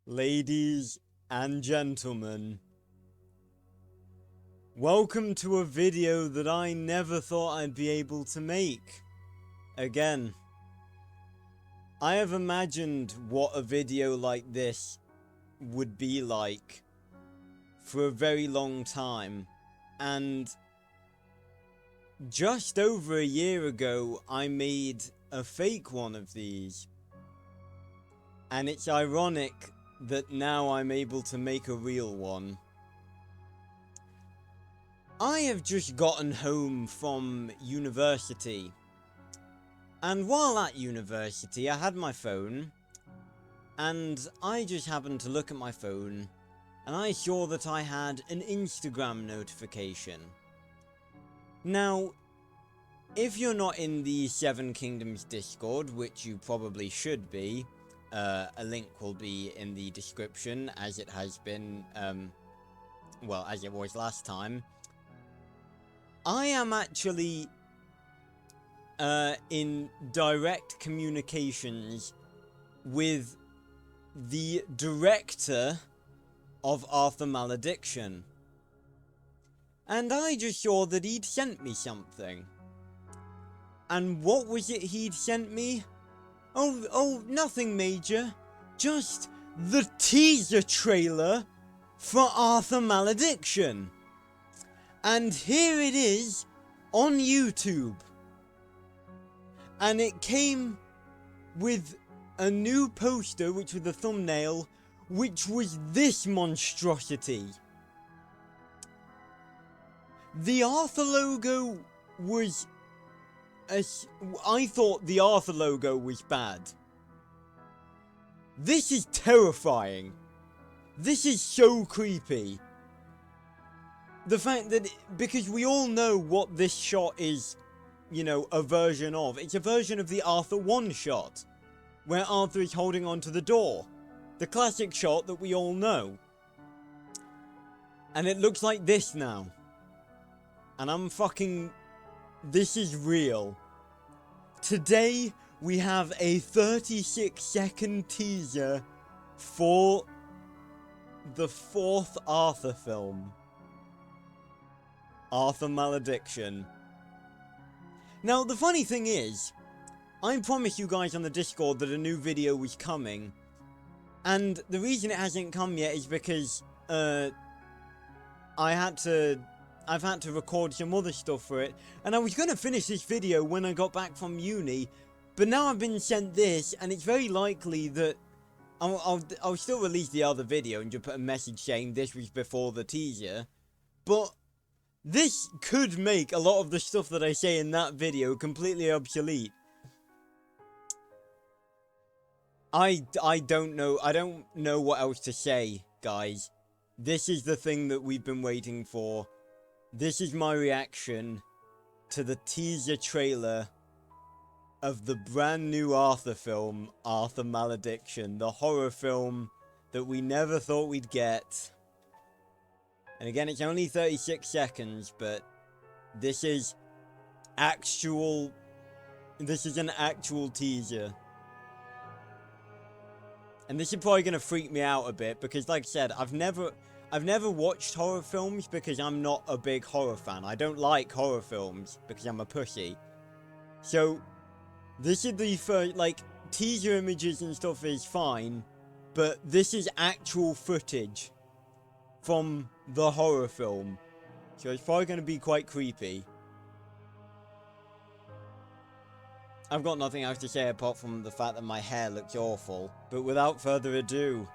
Ladies and gentlemen, welcome to a video that I never thought I'd be able to make. Again, I have imagined what a video like this would be like for a very long time, and just over a year ago I made a fake one of these, and it's ironic that now I'm able to make a real one. I have just gotten home from university, and while at university I had my phone, and I just happened to look at my phone and I saw that I had an Instagram notification. Now, if you're not in the Seven Kingdoms Discord, which you probably should be, a link will be in the description, as it has been, well, as it was last time. I am actually in direct communications with the director of Malediction, and I just saw that he'd sent me something. And what was it he'd sent me? Oh, nothing major. Just the teaser trailer for Malediction. And here it is on YouTube. And it came with a new poster, which was the thumbnail, which was this monstrosity. The Arthur logo was... I thought the Arthur logo was bad. This is terrifying. This is so creepy. The fact that, because we all know what this shot is, you know, a version of. It's a version of the Arthur 1 shot, where Arthur is holding onto the door. The classic shot that we all know. And it looks like this now. And I'm fucking... This is real. Today, we have a 36-second teaser for the 4th Arthur film. Arthur Malediction. Now, the funny thing is, I promised you guys on the Discord that a new video was coming. And the reason it hasn't come yet is because, I've had to record some other stuff for it, and I was going to finish this video when I got back from uni, but now I've been sent this, and it's very likely that I'll still release the other video and just put a message saying this was before the teaser, but this could make a lot of the stuff that I say in that video completely obsolete. I don't know what else to say, guys. This is the thing that we've been waiting for. This is my reaction to the teaser trailer of the brand new Arthur film, Arthur Malediction, the horror film that we never thought we'd get. And again, it's only 36 seconds, but this is an actual teaser. And this is probably going to freak me out a bit, because like I said, I've never watched horror films because I'm not a big horror fan. I don't like horror films because I'm a pussy. So, this is the first, like, teaser images and stuff is fine, but this is actual footage from the horror film. So it's probably going to be quite creepy. I've got nothing else to say apart from the fact that my hair looks awful. But without further ado,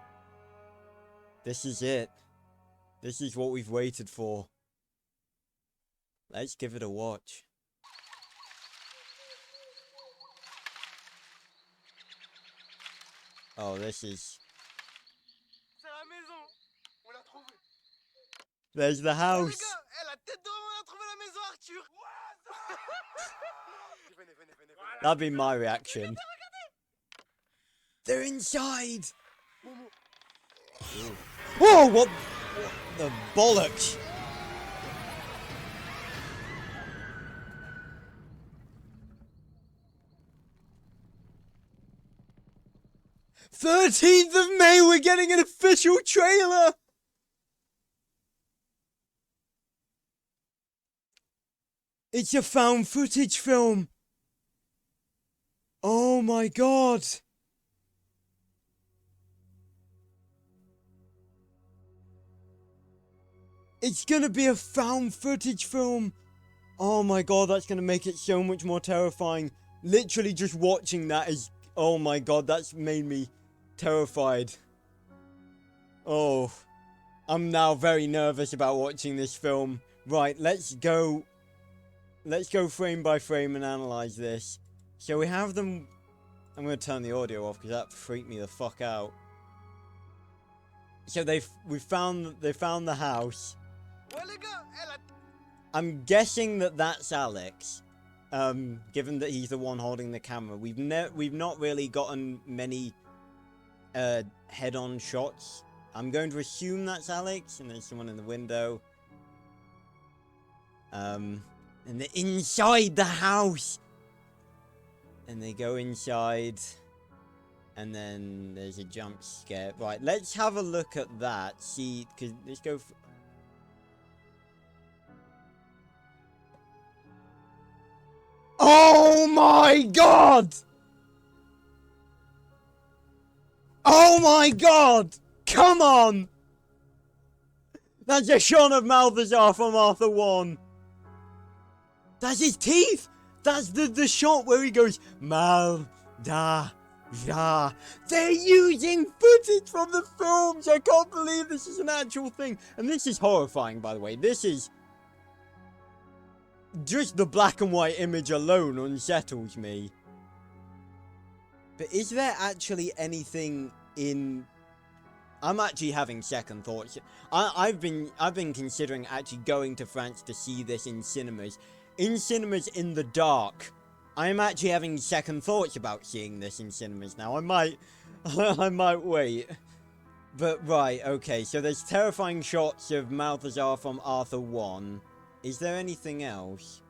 this is it. This is what we've waited for. Let's give it a watch. Oh, this is... There's the house. That'd be my reaction. They're inside! Ooh. Whoa, what the bollocks? 13th of May, we're getting an official trailer! It's a found footage film! Oh my god! It's gonna be a found footage film! Oh my god, that's gonna make it so much more terrifying. Literally just watching that is... Oh my god, that's made me terrified. Oh. I'm now very nervous about watching this film. Right, let's go frame by frame and analyze this. So we have them... I'm gonna turn the audio off because that freaked me the fuck out. So they found the house. I'm guessing that that's Alex, given that he's the one holding the camera. We've not really gotten many head-on shots. I'm going to assume that's Alex, and there's someone in the window. And they're inside the house, and they go inside, and then there's a jump scare. Right, let's have a look at that. See, cause let's go. Oh my god! Oh my god! Come on! That's a shot of Malthazar from Arthur 1. That's his teeth! That's the shot where he goes, Malthazar. They're using footage from the films! I can't believe this is an actual thing. And this is horrifying, by the way. This is... Just the black and white image alone unsettles me. But is there actually anything in... I'm actually having second thoughts. I've been considering actually going to France to see this in cinemas. In cinemas in the dark. I'm actually having second thoughts about seeing this in cinemas now. I might wait. But right, okay, so there's terrifying shots of Malthazar from Arthur 1. Is there anything else?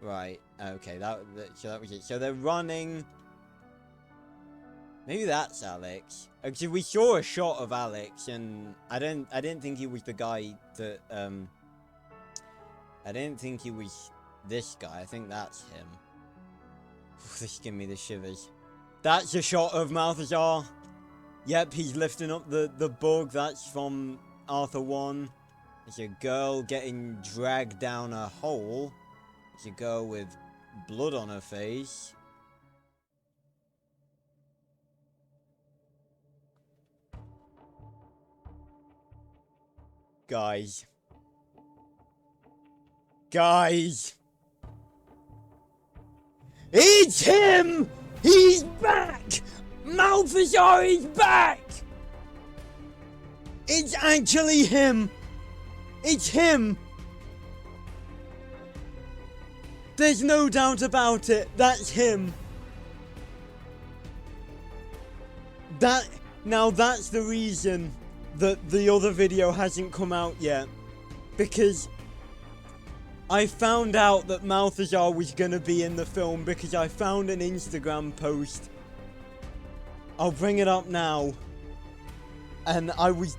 Right, okay, so that was it. So they're running. Maybe that's Alex. Actually, we saw a shot of Alex, and I didn't think he was the guy that, I didn't think he was this guy. I think that's him. This give me the shivers. That's a shot of Malthazar. Yep, he's lifting up the bug. That's from Arthur 1. There's a girl getting dragged down a hole. There's a girl with blood on her face. Guys. It's him! He's back! Malthazar is back! It's actually him! It's him! There's no doubt about it. That's him. Now that's the reason that the other video hasn't come out yet. Because I found out that Malthazar was gonna be in the film because I found an Instagram post. I'll bring it up now. And I was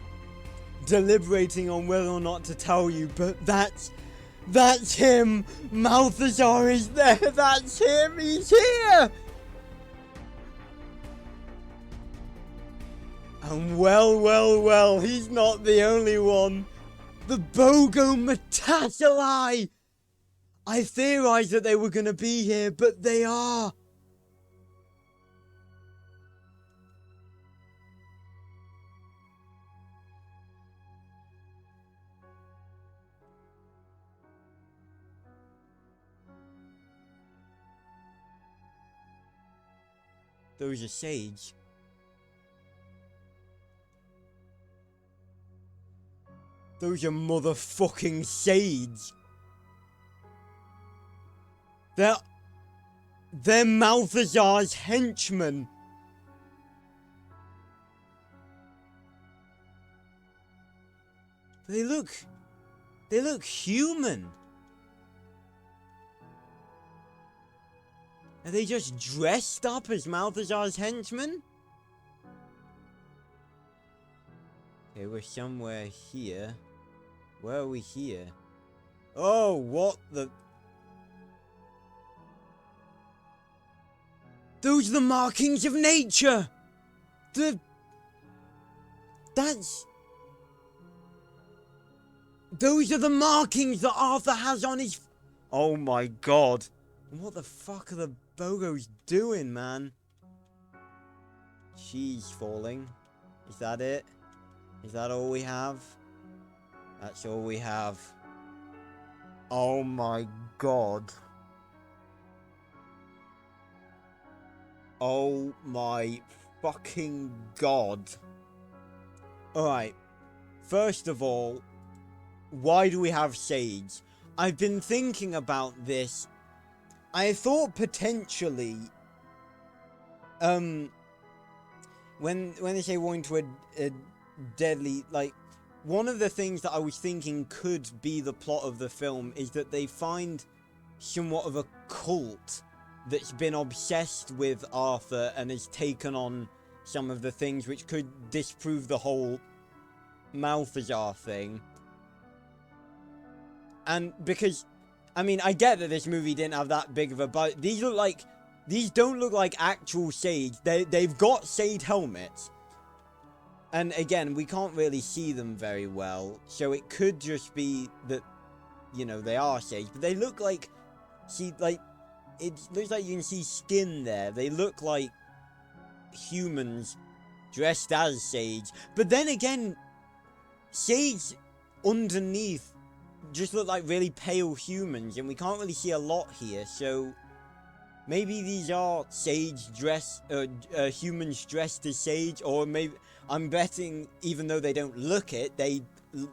deliberating on whether or not to tell you, but that's him. Malthazar is there. That's him. He's here. And well, he's not the only one. The bogos. I theorized that they were going to be here, but they are. Those are sage. Those are motherfucking sage. They're Malthazar's henchmen. They look human. Are they just dressed up as Malthazar's henchmen? Okay, we're somewhere here. Where are we here? Oh, what the... Those are the markings of nature! That's... Those are the markings that Arthur has on his... Oh my god. What the fuck are the bogos doing, man? She's falling. Is that it? Is that all we have? That's all we have. Oh my god. Oh my fucking god. Alright. First of all, why do we have Sage? I've been thinking about this. I thought potentially, when they say going to a deadly, like, one of the things that I was thinking could be the plot of the film is that they find somewhat of a cult that's been obsessed with Arthur and has taken on some of the things which could disprove the whole Malthazar thing. And because, I mean, I get that this movie didn't have that big of a budget. These don't look like actual Sage. They've got Sage helmets. And again, we can't really see them very well. So it could just be that, you know, they are Sage. But they look like, it looks like you can see skin there. They look like humans dressed as Sage. But then again, Sage underneath just look like really pale humans, and we can't really see a lot here, so maybe these are humans dressed as Sage, or maybe, I'm betting, even though they don't look it, they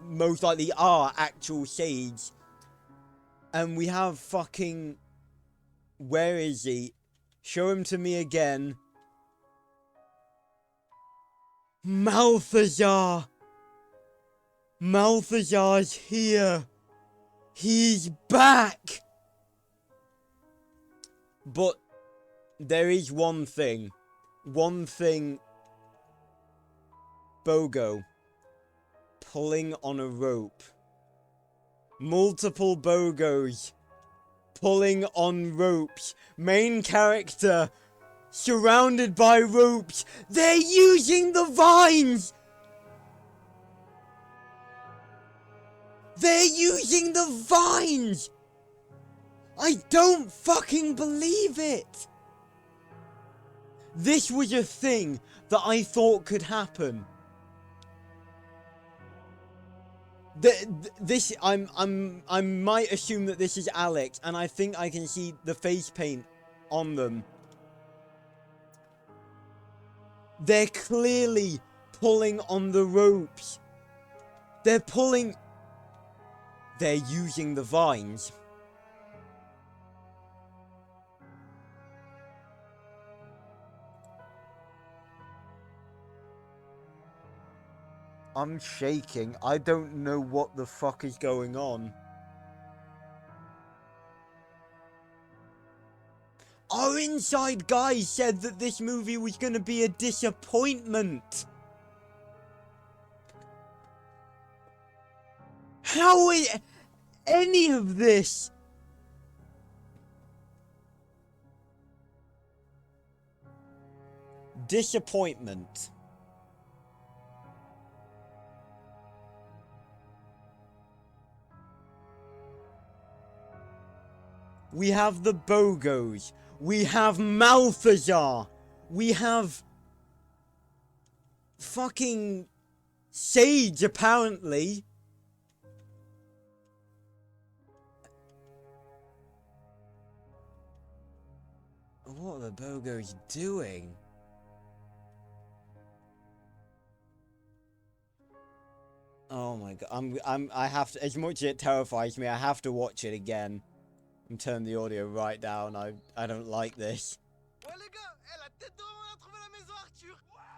most likely are actual Sage. And we have fucking, where is he? Show him to me again. Malthazar! Malthazar's here! He's back! But there is one thing. Bogo. Pulling on a rope. Multiple bogos. Pulling on ropes. Main character. Surrounded by ropes. They're using the vines! They're using the vines! I don't fucking believe it! This was a thing that I thought could happen. I might assume that this is Alex, and I think I can see the face paint on them. They're clearly pulling on the ropes. They're using the vines. I'm shaking. I don't know what the fuck is going on. Our inside guy said that this movie was gonna be a disappointment. How is any of this? Disappointment. We have the bogos. We have Malthazar. We have fucking Sage, apparently. What are the bogos doing? Oh my god, I have to, as much as it terrifies me, I have to watch it again. And turn the audio right down, I don't like this.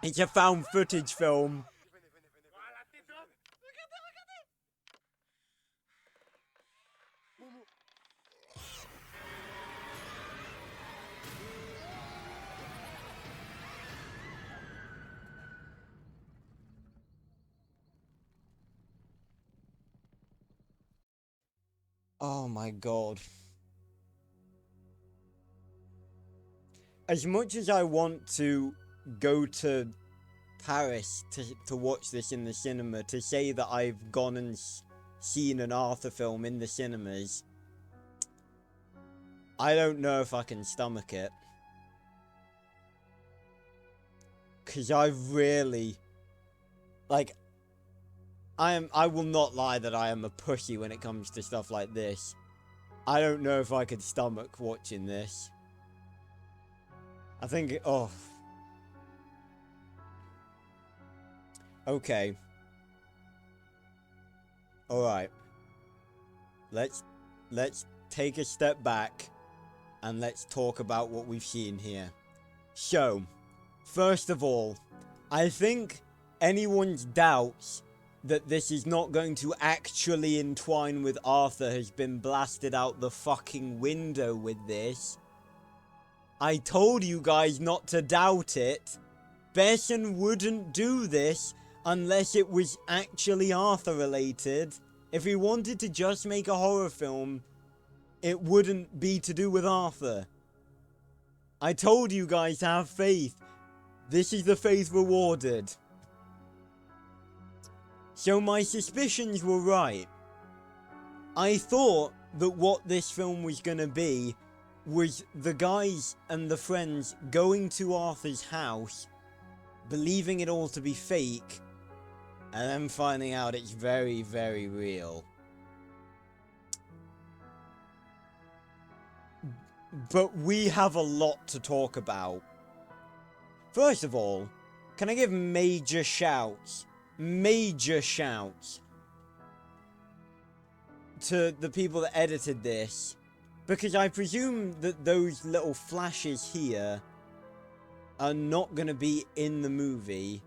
It's a found footage film. Oh my god. As much as I want to go to Paris to watch this in the cinema, to say that I've gone and seen an Arthur film in the cinemas, I don't know if I can stomach it. Cause I really, like, I will not lie that I am a pussy when it comes to stuff like this. I don't know if I could stomach watching this. I think, oh. Okay. Alright. Let's take a step back and let's talk about what we've seen here. So, first of all, I think anyone's doubts that this is not going to actually entwine with Arthur has been blasted out the fucking window with this. I told you guys not to doubt it. Besson wouldn't do this unless it was actually Arthur related. If he wanted to just make a horror film, it wouldn't be to do with Arthur. I told you guys to have faith. This is the faith rewarded. So my suspicions were right. I thought that what this film was gonna be was the guys and the friends going to Arthur's house, believing it all to be fake, and then finding out it's very, very real. But we have a lot to talk about. First of all, can I give major shouts to the people that edited this, because I presume that those little flashes here are not going to be in the movie.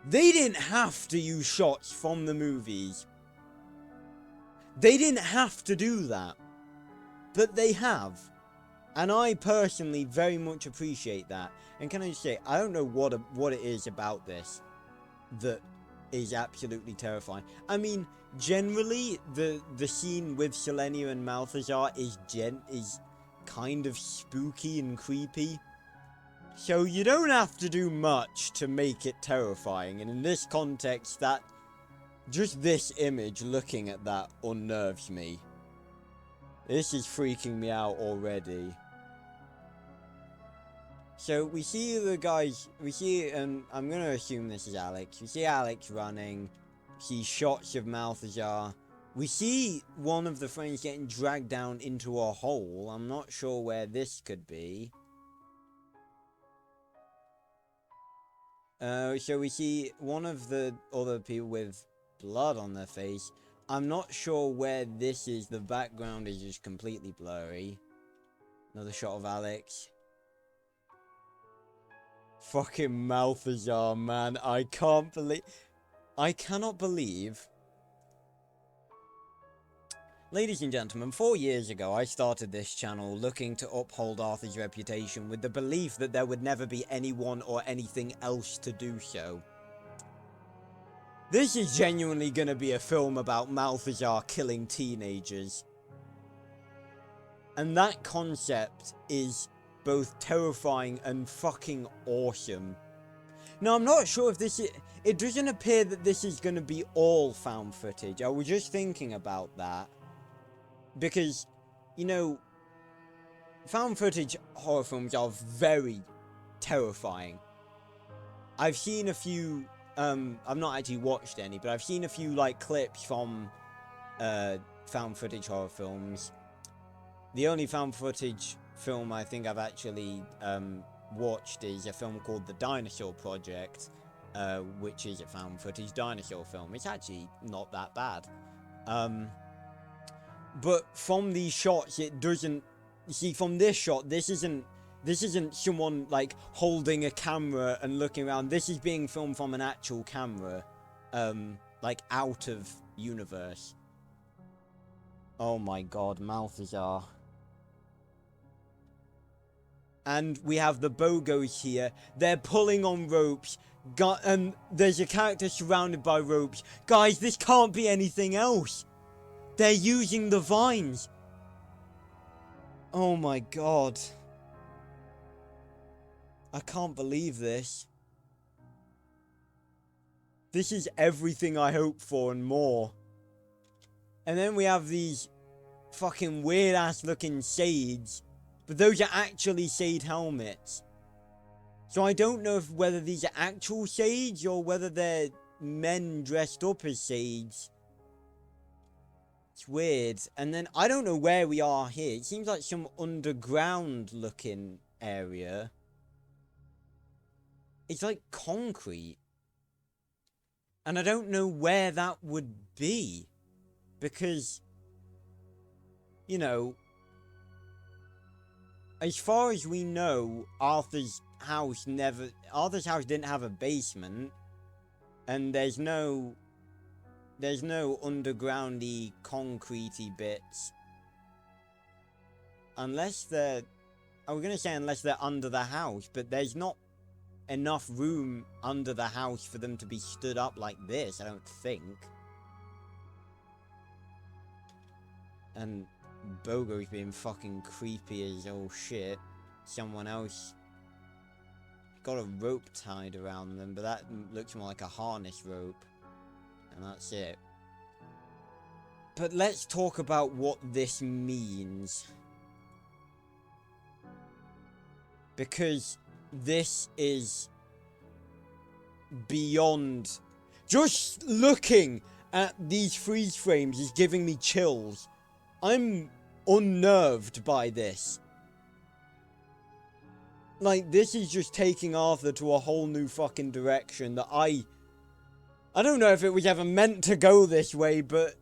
They didn't have to use shots from the movies. They didn't have to do that, but they have. And I personally very much appreciate that. And can I just say, I don't know what it is about this that is absolutely terrifying. I mean, generally, the scene with Selenia and Malthazar is kind of spooky and creepy. So you don't have to do much to make it terrifying. And in this context, just this image looking at that unnerves me. This is freaking me out already. So we see the guys, and I'm gonna assume this is Alex. We see Alex running, see shots of Malthazar. We see one of the friends getting dragged down into a hole. I'm not sure where this could be. So we see one of the other people with blood on their face. I'm not sure where this is. The background is just completely blurry. Another shot of Alex. Fucking Malthazar, man. I cannot believe. Ladies and gentlemen, 4 years ago I started this channel looking to uphold Arthur's reputation with the belief that there would never be anyone or anything else to do so. This is genuinely gonna be a film about Malthazar killing teenagers. And that concept is both terrifying and fucking awesome. Now, I'm not sure if this is... It doesn't appear that this is gonna be all found footage. I was just thinking about that. Because, you know, found footage horror films are very terrifying. I've seen a few... I've not actually watched any, but I've seen a few, like, clips from found footage horror films. The only found footage film I think I've actually watched is a film called The Dinosaur Project, which is a found footage dinosaur film. It's actually not that bad. But from these shots, it doesn't... You see, from this shot, this isn't someone, like, holding a camera and looking around. This is being filmed from an actual camera, like, out of universe. Oh my god, Malthazar. And we have the bogos here. They're pulling on ropes. And there's a character surrounded by ropes. Guys, this can't be anything else. They're using the vines. Oh my god. I can't believe this. This is everything I hoped for and more. And then we have these fucking weird ass looking shades. But those are actually shade helmets. So I don't know whether these are actual shades or whether they're men dressed up as shades. It's weird. And then I don't know where we are here. It seems like some underground looking area. It's like concrete. And I don't know where that would be. Because, you know, as far as we know, Arthur's house didn't have a basement. And there's no undergroundy, concretey bits. Unless they're, I was gonna say unless they're under the house, but there's not enough room under the house for them to be stood up like this, I don't think. And Bogo's being fucking creepy as all shit. Someone else got a rope tied around them, but that looks more like a harness rope. And that's it. But let's talk about what this means. Because this is beyond... Just looking at these freeze frames is giving me chills. I'm unnerved by this. Like, this is just taking Arthur to a whole new fucking direction that I don't know if it was ever meant to go this way, but,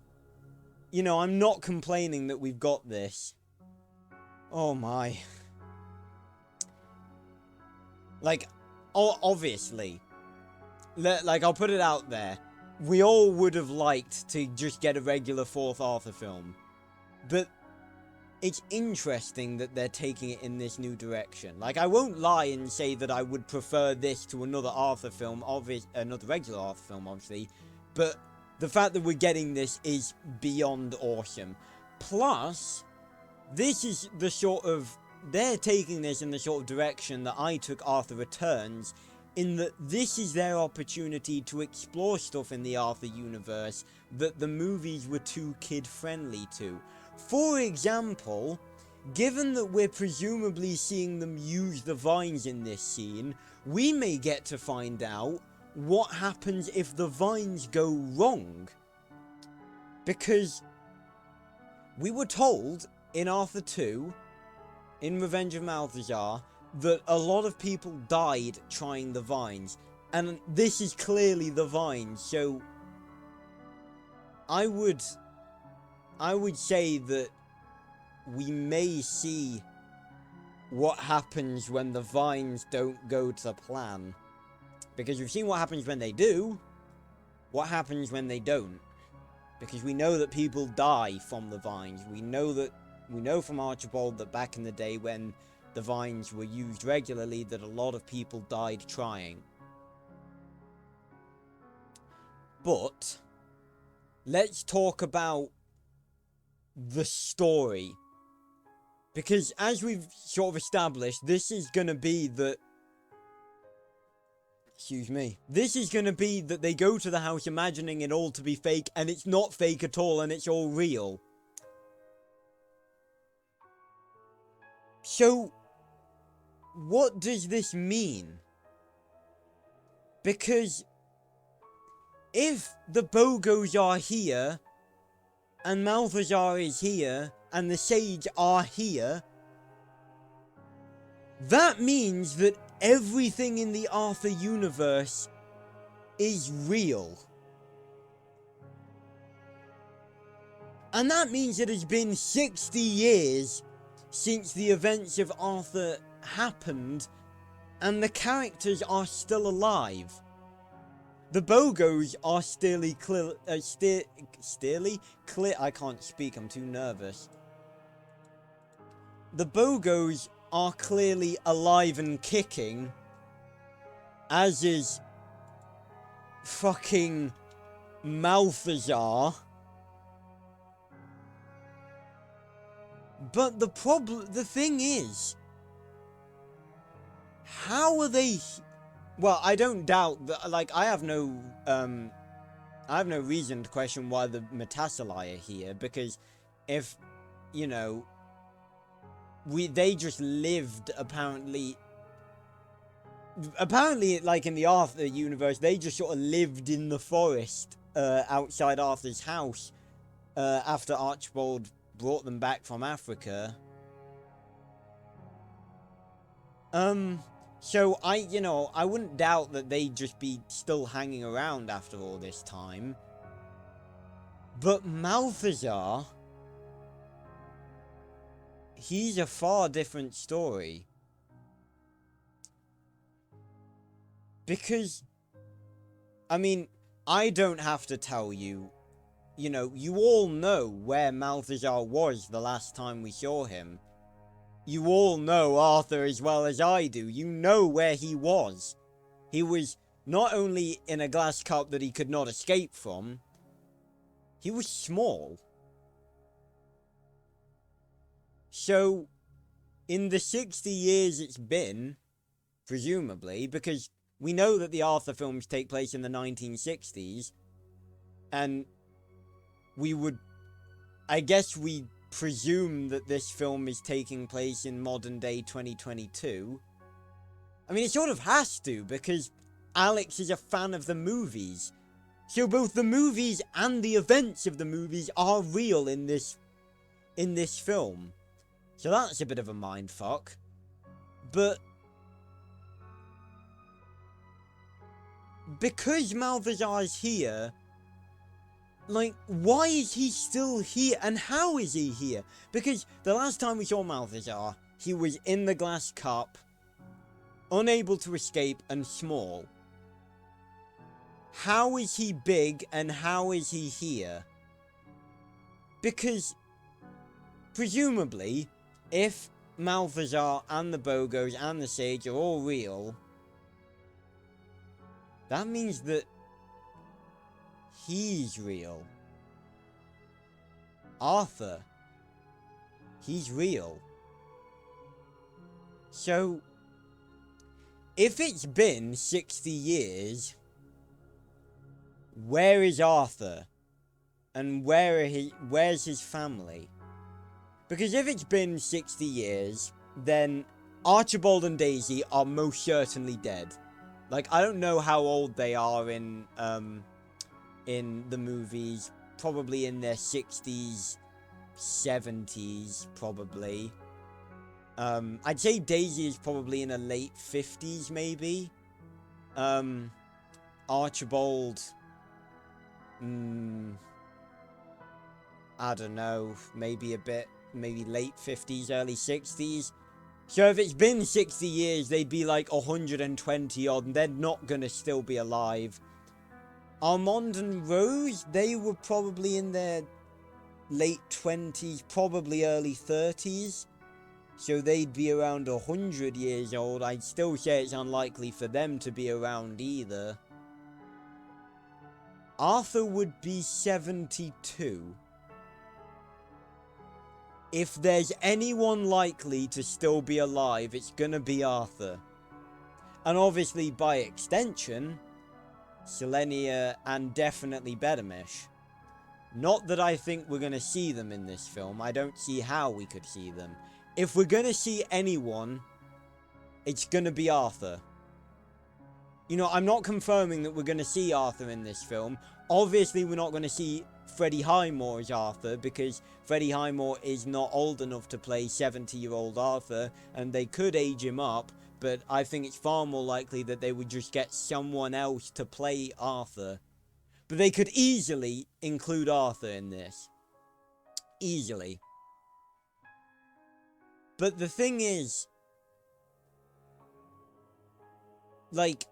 you know, I'm not complaining that we've got this. Oh my. Like, obviously, like, I'll put it out there. We all would have liked to just get a regular 4th Arthur film. But it's interesting that they're taking it in this new direction. Like, I won't lie and say that I would prefer this to another Arthur film, another regular Arthur film, obviously. But the fact that we're getting this is beyond awesome. Plus, this is the sort of... They're taking this in the sort of direction that I took Arthur Returns, in that this is their opportunity to explore stuff in the Arthur universe that the movies were too kid-friendly to. For example, given that we're presumably seeing them use the vines in this scene, we may get to find out what happens if the vines go wrong. Because we were told in Arthur 2, in Revenge of Malthazar, that a lot of people died trying the vines. And this is clearly the vines, so I would say that we may see what happens when the vines don't go to plan. Because we've seen what happens when they do. What happens when they don't? Because we know that people die from the vines. We know from Archibald that back in the day when the vines were used regularly, that a lot of people died trying. But let's talk about the story. Because as we've sort of established, this is going to be that... Excuse me. This is going to be that they go to the house imagining it all to be fake, and it's not fake at all, and it's all real. So, what does this mean? Because if the bogos are here, and Malthazar is here, and the Sage are here, that means that everything in the Arthur universe is real. And that means it has been 60 years since the events of Arthur happened, and the characters are still alive. The bogos are I can't speak, I'm too nervous. The bogos are clearly alive and kicking, as is fucking Malthazar. But the thing is, how are they... Well, I don't doubt that, like, I have no reason to question why the Malthazar are here, because if, you know, they just lived, apparently, like, in the Arthur universe, they just sort of lived in the forest, outside Arthur's house, after Archibald brought them back from Africa. So I wouldn't doubt that they'd just be still hanging around after all this time. But Malthazar, he's a far different story. Because, I mean, I don't have to tell you, you know, you all know where Malthazar was the last time we saw him. You all know Arthur as well as I do. You know where he was. He was not only in a glass cup that he could not escape from, he was small. So, in the 60 years it's been, presumably, because we know that the Arthur films take place in the 1960s, and I guess we presume that this film is taking place in modern day 2022. I mean, it sort of has to, because Alex is a fan of the movies. So both the movies and the events of the movies are real in this film. So that's a bit of a mindfuck. But because Malthazar is here, like, why is he still here? And how is he here? Because the last time we saw Malthazar, he was in the glass cup, unable to escape, and small. How is he big, and how is he here? Because, presumably, if Malthazar and the bogos and the sage are all real, that means that he's real. Arthur, he's real. So, if it's been 60 years, where is Arthur? And where's his family? Because if it's been 60 years, then Archibald and Daisy are most certainly dead. Like, I don't know how old they are in the movies. Probably in their 60s, 70s, probably. I'd say Daisy is probably in her late 50s, maybe. Archibald, I don't know, maybe late 50s, early 60s. So if it's been 60 years, they'd be like 120 odd, and they're not gonna still be alive. Armand and Rose, they were probably in their late 20s, probably early 30s. So they'd be around 100 years old. I'd still say it's unlikely for them to be around either. Arthur would be 72. If there's anyone likely to still be alive, it's gonna be Arthur. And obviously, by extension, Selenia and definitely Bedamish. Not that I think we're gonna see them in this film. I don't see how we could see them. If we're gonna see anyone, it's gonna be Arthur. You know, I'm not confirming that we're gonna see Arthur in this film. Obviously, we're not gonna see Freddie Highmore as Arthur, because Freddie Highmore is not old enough to play 70-year-old Arthur, and they could age him up, but I think it's far more likely that they would just get someone else to play Arthur. But they could easily include Arthur in this. Easily. But the thing is, like,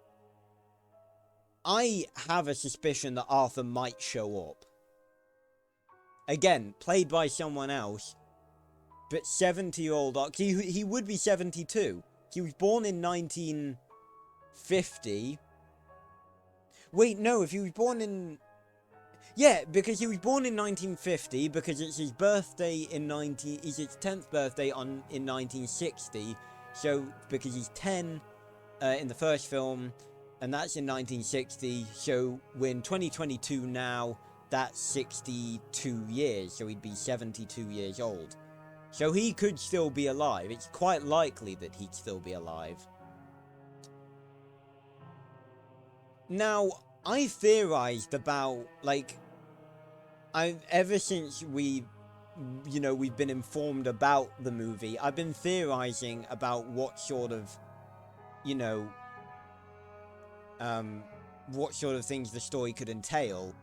I have a suspicion that Arthur might show up. Again, played by someone else, but 70-year-old Arthur. He would be 72. He was born in 1950. Wait, no, if he was born in... Yeah, because he was born in 1950, because it's his birthday it's his 10th birthday in 1960, so, because he's 10 in the first film, and that's in 1960, so we're in 2022 now, that's 62 years, so he'd be 72 years old. So he could still be alive. It's quite likely that he'd still be alive. Now, I theorized about, like, ever since we've been informed about the movie, I've been theorizing about what sort of, what sort of things the story could entail.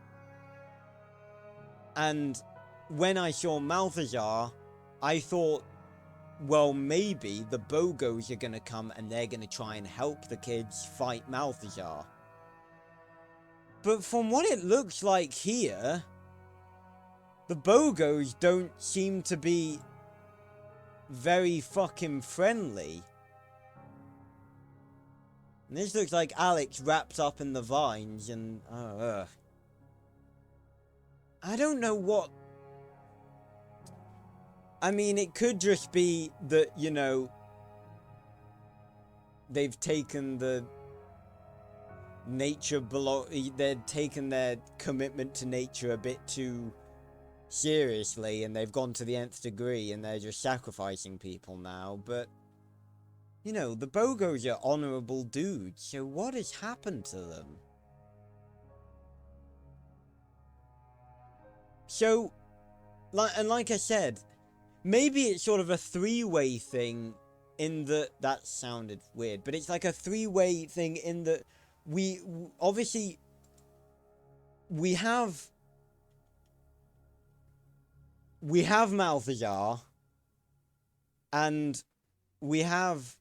And when I saw Malthazar, I thought, well, maybe the bogos are gonna come and they're gonna try and help the kids fight Malthazar. But from what it looks like here, the bogos don't seem to be very fucking friendly. And this looks like Alex wrapped up in the vines and... I don't know what... I mean, it could just be that, they've taken the they've taken their commitment to nature a bit too seriously, and they've gone to the nth degree, and they're just sacrificing people now, but, the bogos are honorable dudes, so what has happened to them? So, like I said, maybe it's sort of a three-way thing in that sounded weird, but it's like a three-way thing in that we have Malthazar, and we have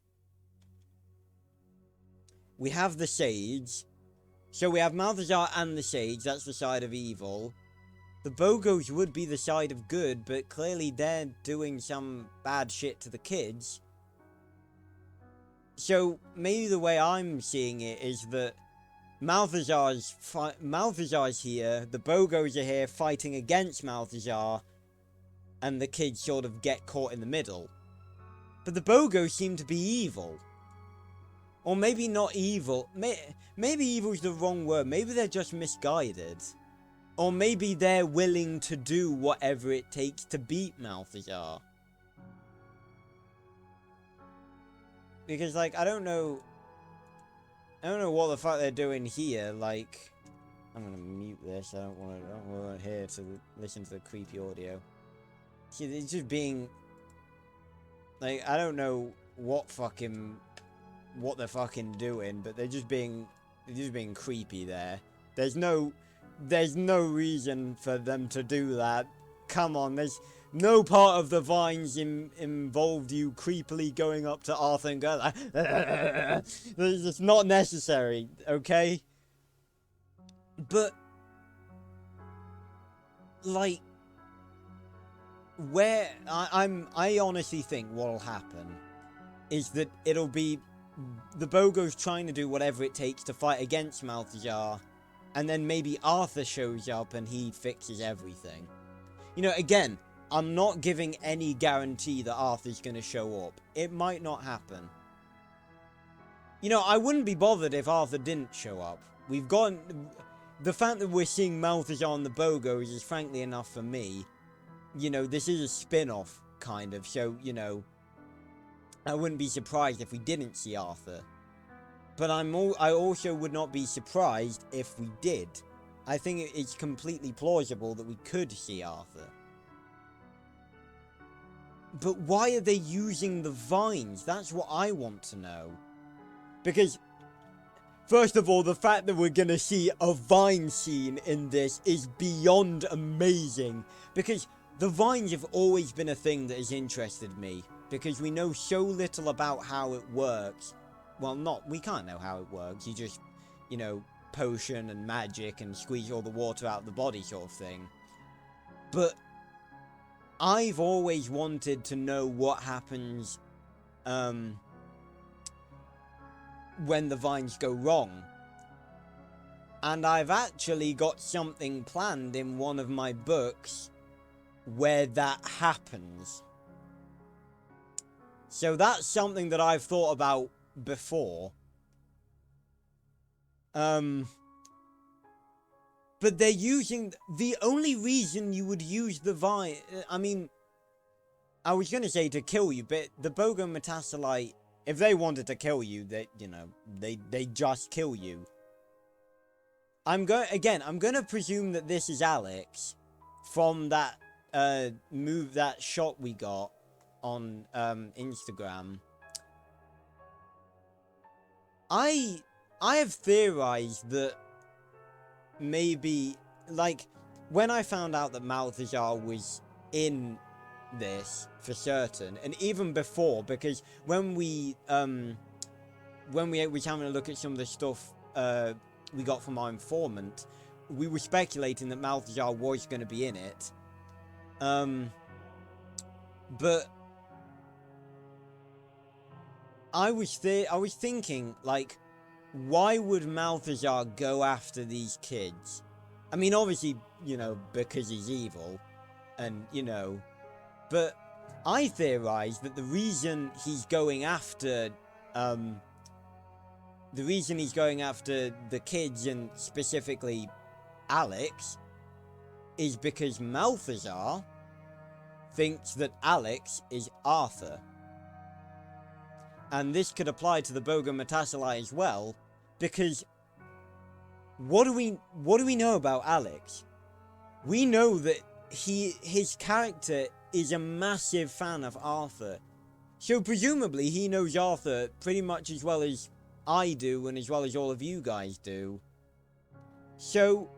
the Sage. So we have Malthazar and the Sage, that's the side of evil. The bogos would be the side of good, but clearly they're doing some bad shit to the kids. So maybe the way I'm seeing it is that Malthazar's here, the bogos are here fighting against Malthazar, and the kids sort of get caught in the middle. But the bogos seem to be evil. Or maybe not evil. Maybe evil's the wrong word. Maybe they're just misguided. Or maybe they're willing to do whatever it takes to beat Malthazar. Because, like, I don't know what the fuck they're doing here, like... I'm gonna mute this, I don't want to hear to listen to the creepy audio. See, it's just being... Like, I don't know what they're fucking doing, but they're just being creepy there. There's no reason for them to do that. Come on, there's no part of the vines involved you creepily going up to Arthur and going like, it's just not necessary, okay? But, like, I honestly think what'll happen is that it'll be the bogos trying to do whatever it takes to fight against Malthazar, and then maybe Arthur shows up and he fixes everything. Again, I'm not giving any guarantee that Arthur's gonna show up. It might not happen. I wouldn't be bothered if Arthur didn't show up. The fact that we're seeing Malthazar and the bogos is frankly enough for me. This is a spin-off, kind of, so, I wouldn't be surprised if we didn't see Arthur. But I also would not be surprised if we did. I think it's completely plausible that we could see Arthur. But why are they using the vines? That's what I want to know. Because, first of all, the fact that we're gonna see a vine scene in this is beyond amazing. Because the vines have always been a thing that has interested me. Because we know so little about how it works. Well, we can't know how it works. You just, potion and magic and squeeze all the water out of the body sort of thing. But I've always wanted to know what happens when the vines go wrong. And I've actually got something planned in one of my books where that happens. So that's something that I've thought about before. But they're using... The only reason you would use the vine... I mean... I was going to say to kill you, but the Bogo Metasolite... If they wanted to kill you, they, you know, they just kill you. I'm going to presume that this is Alex from that that shot we got on Instagram. I have theorized that maybe, like, when I found out that Malthazar was in this for certain, and even before, because when we was having a look at some of the stuff we got from our informant, we were speculating that Malthazar was going to be in it. But I was thinking, like, why would Malthazar go after these kids? I mean, obviously, you know, because he's evil, and, you know, but I theorized that the reason he's going after, the kids, and specifically Alex, is because Malthazar thinks that Alex is Arthur. And this could apply to the Bogo Metasolite as well, because what do we know about Alex? We know that his character is a massive fan of Arthur. So presumably he knows Arthur pretty much as well as I do, and as well as all of you guys do. So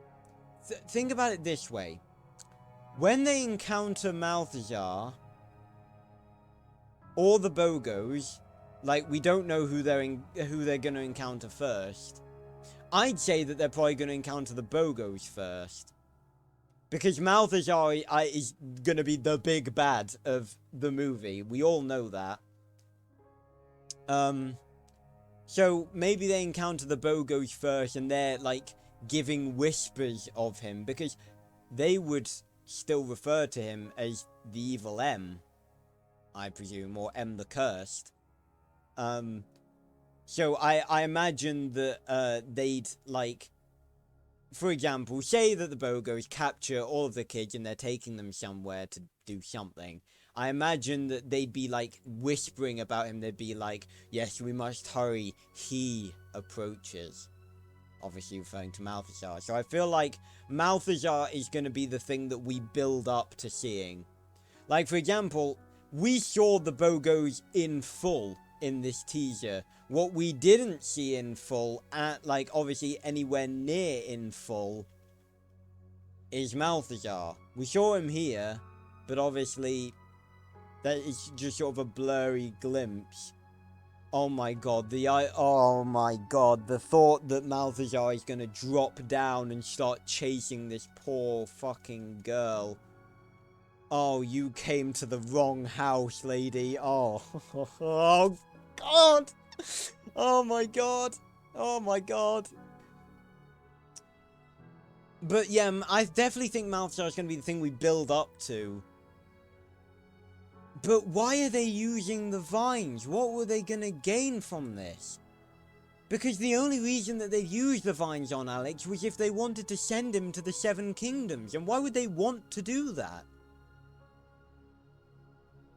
think about it this way. When they encounter Malthazar or the Bogos, like, we don't know who they're going to encounter first. I'd say that they're probably going to encounter the Bogos first, because Malthazar is going to be the big bad of the movie. We all know that. So maybe they encounter the Bogos first, and they're, like, giving whispers of him, because they would still refer to him as the evil M, I presume, or M the Cursed. So I imagine that they'd, like, for example, say that the Bogos capture all of the kids and they're taking them somewhere to do something. I imagine that they'd be, like, whispering about him. They'd be like, yes, we must hurry, he approaches. Obviously referring to Malthazar. So I feel like Malthazar is going to be the thing that we build up to seeing. Like, for example, we saw the Bogos in full in this teaser. What we didn't see in full, at, like, obviously anywhere near in full, is Malthazar. We saw him here, but obviously that is just sort of a blurry glimpse. Oh my god, the thought that Malthazar is gonna drop down and start chasing this poor fucking girl. Oh, you came to the wrong house, lady. Oh, oh god! Oh my god! Oh my god! But yeah, I definitely think Malthazar is gonna be the thing we build up to. But why are they using the vines? What were they gonna gain from this? Because the only reason that they used the vines on Alex was if they wanted to send him to the Seven Kingdoms. And why would they want to do that?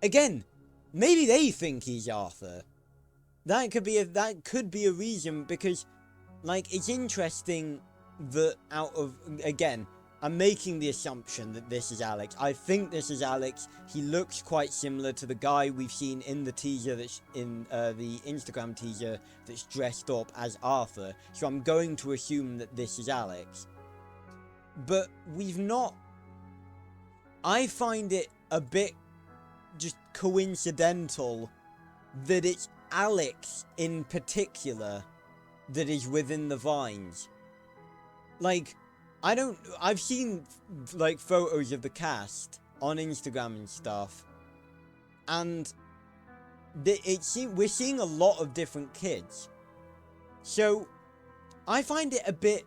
Again, maybe they think he's Arthur. That could be a reason, because, like, it's interesting that again, I'm making the assumption that this is Alex. I think this is Alex. He looks quite similar to the guy we've seen in the teaser, that's in the Instagram teaser, that's dressed up as Arthur. So I'm going to assume that this is Alex. But we've not... I find it a bit just coincidental that it's Alex in particular that is within the vines. Like, I've seen, like, photos of the cast on Instagram and stuff, and we're seeing a lot of different kids. So I find it a bit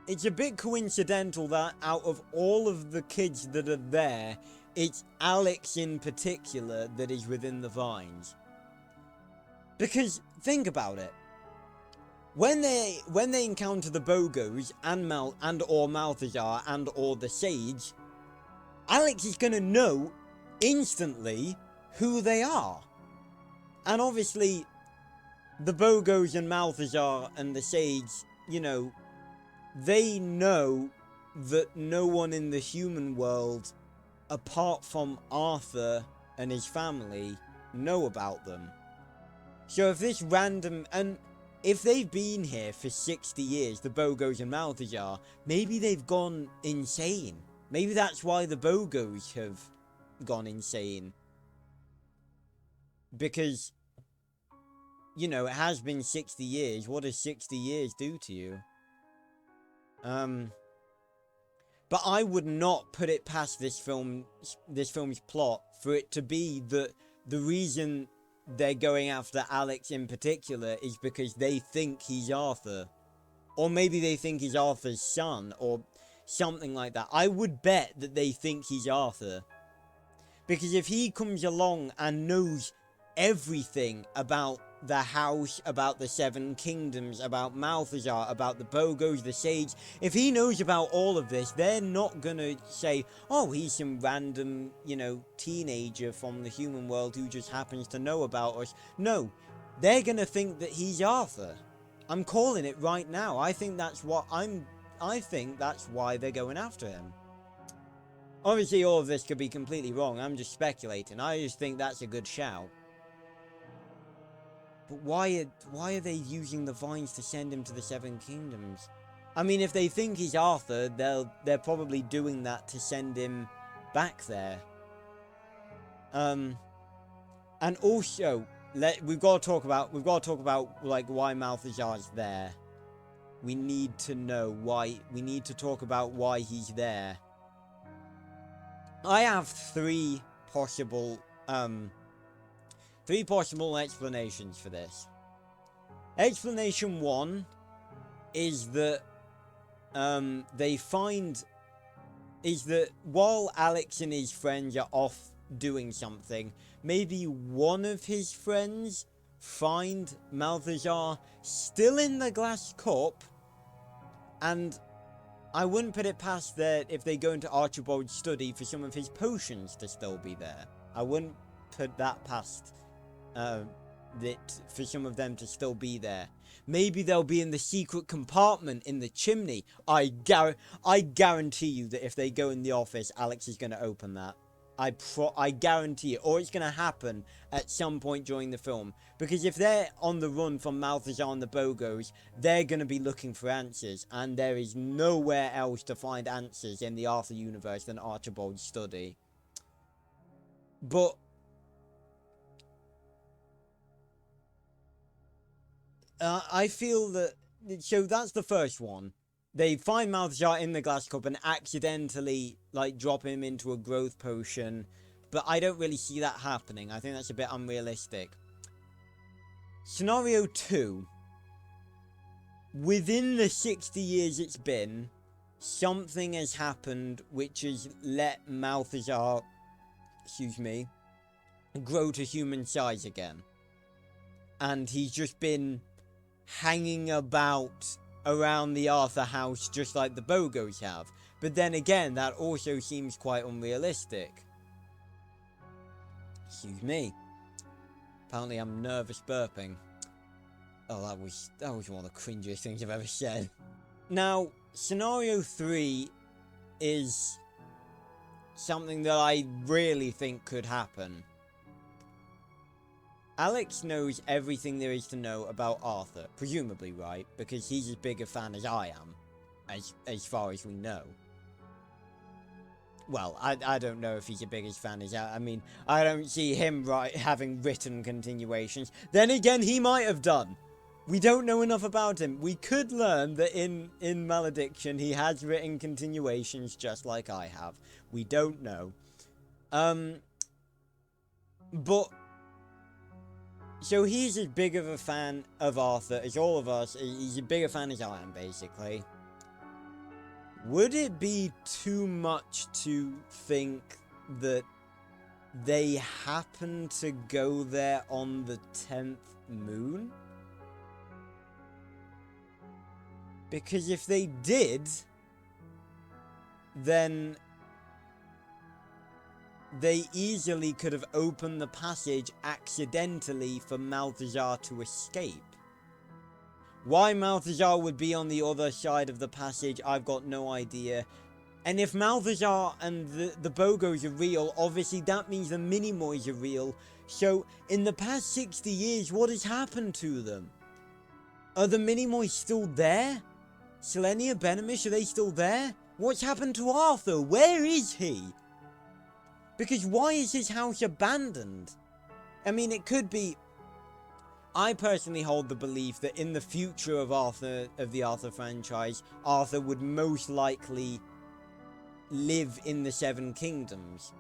it's a bit coincidental that out of all of the kids that are there, it's Alex in particular that is within the vines. Because, think about it. When they encounter the bogos and or Malthazar and or the sage, Alex is gonna know instantly who they are. And obviously, the bogos and Malthazar and the sage, you know, they know that no one in the human world, apart from Arthur and his family, know about them. So if this random, and if they've been here for 60 years, the bogos and Malthazar, maybe they've gone insane. Maybe that's why the bogos have gone insane. Because, you know, it has been 60 years. What does 60 years do to you? But I would not put it past this film's plot for it to be that the reason they're going after Alex in particular is because they think he's Arthur. Or maybe they think he's Arthur's son, or something like that. I would bet that they think he's Arthur. Because if he comes along and knows everything about the house, about the Seven Kingdoms, about Malthazar, about the bogos, the sage, if he knows about all of this, they're not gonna say, oh, he's some random, you know, teenager from the human world who just happens to know about us. No, they're gonna think that he's Arthur. I'm calling it right now. I think that's why they're going after him. Obviously, all of this could be completely wrong. I'm just speculating. I just think that's a good shout. But why are they using the vines to send him to the Seven Kingdoms? I mean, if they think he's Arthur, they're probably doing that to send him back there. And also, we've got to talk about like why Malthazar's there. We need to know why. We need to talk about why he's there. I have three possible explanations for this. Explanation 1 is that while Alex and his friends are off doing something, maybe one of his friends find Malthazar still in the glass cup, and I wouldn't put it past that if they go into Archibald's study for some of his potions to still be there. I wouldn't put that past for some of them to still be there. Maybe they'll be in the secret compartment in the chimney. I guarantee you that if they go in the office, Alex is going to open that. I guarantee it. Or it's going to happen at some point during the film. Because if they're on the run from Malthazar and the bogos, they're going to be looking for answers. And there is nowhere else to find answers in the Arthur universe than Archibald's study. But I feel that, so that's the first one. They find Malthazar in the glass cup and accidentally, like, drop him into a growth potion. But I don't really see that happening. I think that's a bit unrealistic. Scenario 2. Within the 60 years it's been, something has happened which has let Malthazar, grow to human size again. And he's just been hanging about around the Arthur house just like the bogos have. But then again, that also seems quite unrealistic. Excuse me. Apparently I'm nervous burping. Oh, that was one of the cringiest things I've ever said. Now, scenario 3 is something that I really think could happen. Alex knows everything there is to know about Arthur, presumably, right? Because he's as big a fan as I am, as far as we know. Well, I don't know if he's as big a fan as I mean, I don't see him having written continuations. Then again, he might have done. We don't know enough about him. We could learn that in Malediction, he has written continuations just like I have. We don't know. But so he's as big of a fan of Arthur as all of us. He's as big a fan as I am, basically. Would it be too much to think that they happen to go there on the 10th moon? Because if they did, then they easily could have opened the passage accidentally for Malthazar to escape. Why Malthazar would be on the other side of the passage, I've got no idea. And if Malthazar and the bogos are real, obviously that means the Minimoys are real. So, in the past 60 years, what has happened to them? Are the Minimoys still there? Selenia, Benamish, are they still there? What's happened to Arthur? Where is he? Because why is his house abandoned? I mean, it could be... I personally hold the belief that in the future of the Arthur franchise, Arthur would most likely live in the Seven Kingdoms.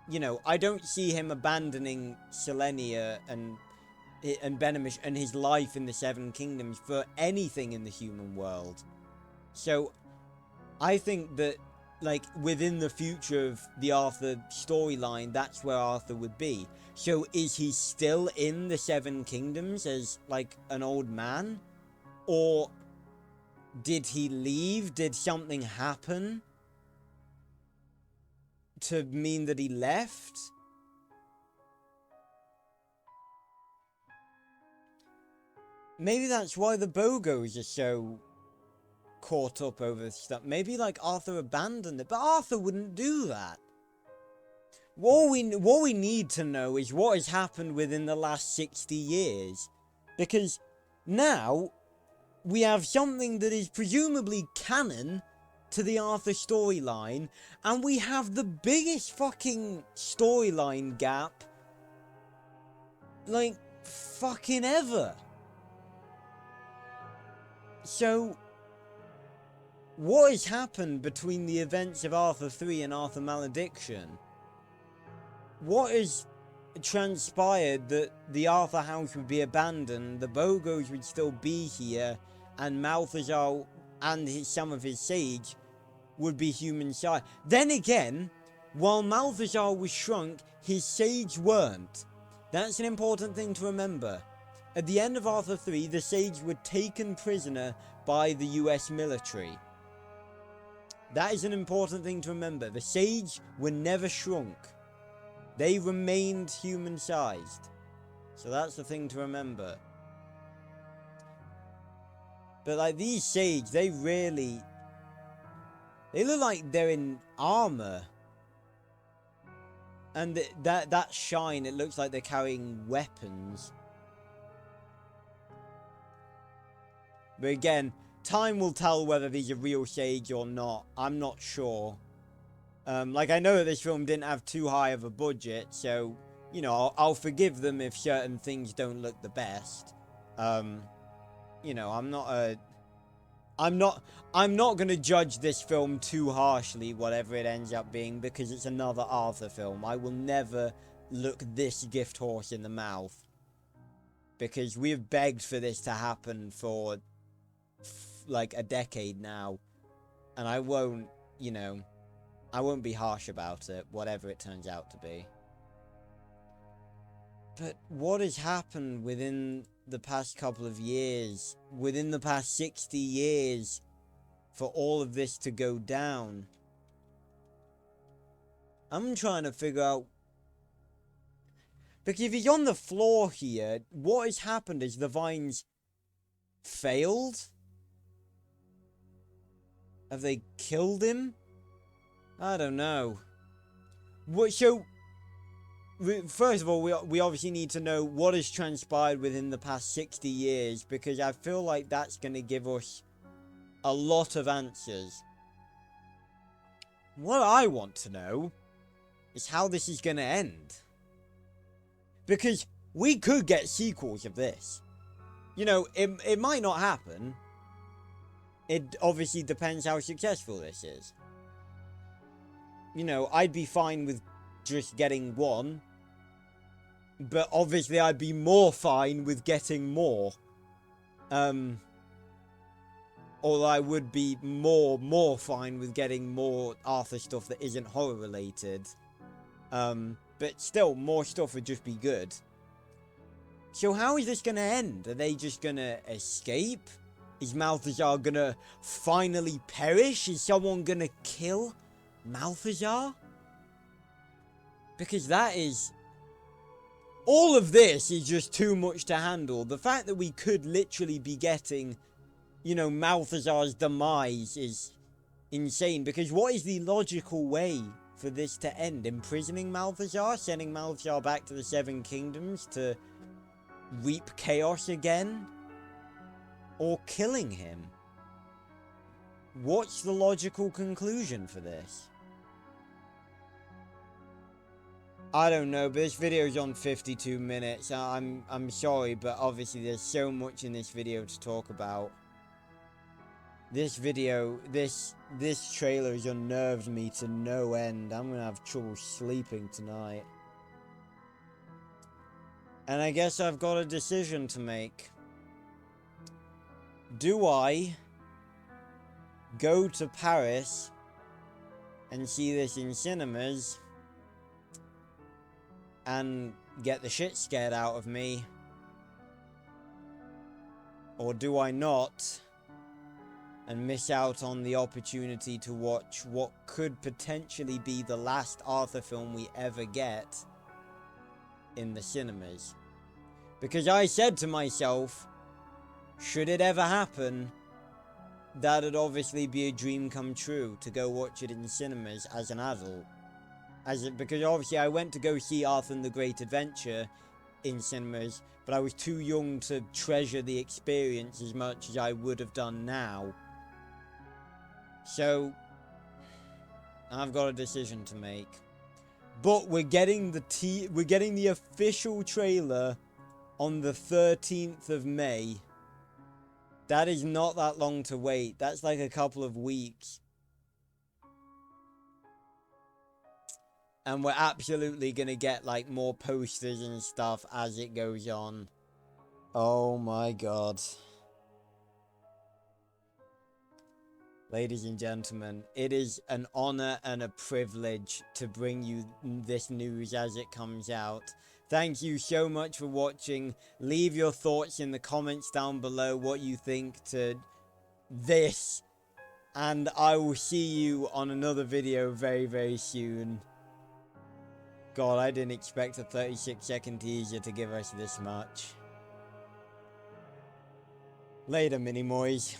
You know, I don't see him abandoning Selenia and Benamish and his life in the Seven Kingdoms for anything in the human world. So, I think that, like, within the future of the Arthur storyline, that's where Arthur would be. So, is he still in the Seven Kingdoms as, like, an old man? Or did he leave? Did something happen to mean that he left? Maybe that's why the bogos are so caught up over this stuff. Maybe, like, Arthur abandoned it, but Arthur wouldn't do that. What we need to know is what has happened within the last 60 years. Because now, we have something that is presumably canon to the Arthur storyline, and we have the biggest fucking storyline gap, like, fucking ever. So, what has happened between the events of Arthur 3 and Arthur Malediction? What has transpired that the Arthur house would be abandoned, the bogos would still be here, and Malthazar and some of his sage would be human size? Then again, while Malthazar was shrunk, his sage weren't. That's an important thing to remember. At the end of Arthur 3, the sage were taken prisoner by the US military. That is an important thing to remember. The sage were never shrunk. They remained human-sized. So that's the thing to remember. But, like, these sage, they really... they look like they're in armor. And that shine, it looks like they're carrying weapons. But again, time will tell whether these are real sage or not. I'm not sure. Like, I know that this film didn't have too high of a budget, so, you know, I'll forgive them if certain things don't look the best. You know, I'm not gonna judge this film too harshly, whatever it ends up being, because it's another Arthur film. I will never look this gift horse in the mouth. Because we've begged for this to happen for like a decade now, and I won't, you know, I won't be harsh about it, whatever it turns out to be. But what has happened within the past couple of years, within the past 60 years, for all of this to go down? I'm trying to figure out, because if he's on the floor here, what has happened is the vines failed? Have they killed him? I don't know. So, first of all, we obviously need to know what has transpired within the past 60 years, because I feel like that's going to give us a lot of answers. What I want to know is how this is going to end. Because we could get sequels of this. You know, it might not happen. It obviously depends how successful this is. You know, I'd be fine with just getting one. But obviously I'd be more fine with getting more. Although I would be more fine with getting more Arthur stuff that isn't horror related. But still, more stuff would just be good. So how is this gonna end? Are they just gonna escape? Is Malthazar gonna finally perish? Is someone gonna kill Malthazar? Because that is... all of this is just too much to handle. The fact that we could literally be getting, you know, Malthazar's demise is insane. Because what is the logical way for this to end? Imprisoning Malthazar? Sending Malthazar back to the Seven Kingdoms to reap chaos again? Or killing him? What's the logical conclusion for this? I don't know, but this video's on 52 minutes. I'm sorry, but obviously there's so much in this video to talk about. This video, this trailer has unnerved me to no end. I'm gonna have trouble sleeping tonight. And I guess I've got a decision to make. Do I go to Paris and see this in cinemas and get the shit scared out of me? Or do I not and miss out on the opportunity to watch what could potentially be the last Arthur film we ever get in the cinemas? Because I said to myself, should it ever happen, that'd obviously be a dream come true, to go watch it in cinemas as an adult. Because obviously I went to go see Arthur and the Great Adventure in cinemas, but I was too young to treasure the experience as much as I would have done now. So, I've got a decision to make. But we're getting the official trailer on the 13th of May. That is not that long to wait. That's like a couple of weeks. And we're absolutely gonna get like more posters and stuff as it goes on. Oh my god. Ladies and gentlemen, it is an honor and a privilege to bring you this news as it comes out. Thank you so much for watching. Leave your thoughts in the comments down below what you think to this. And I will see you on another video very, very soon. God, I didn't expect a 36-second teaser to give us this much. Later, mini-moys.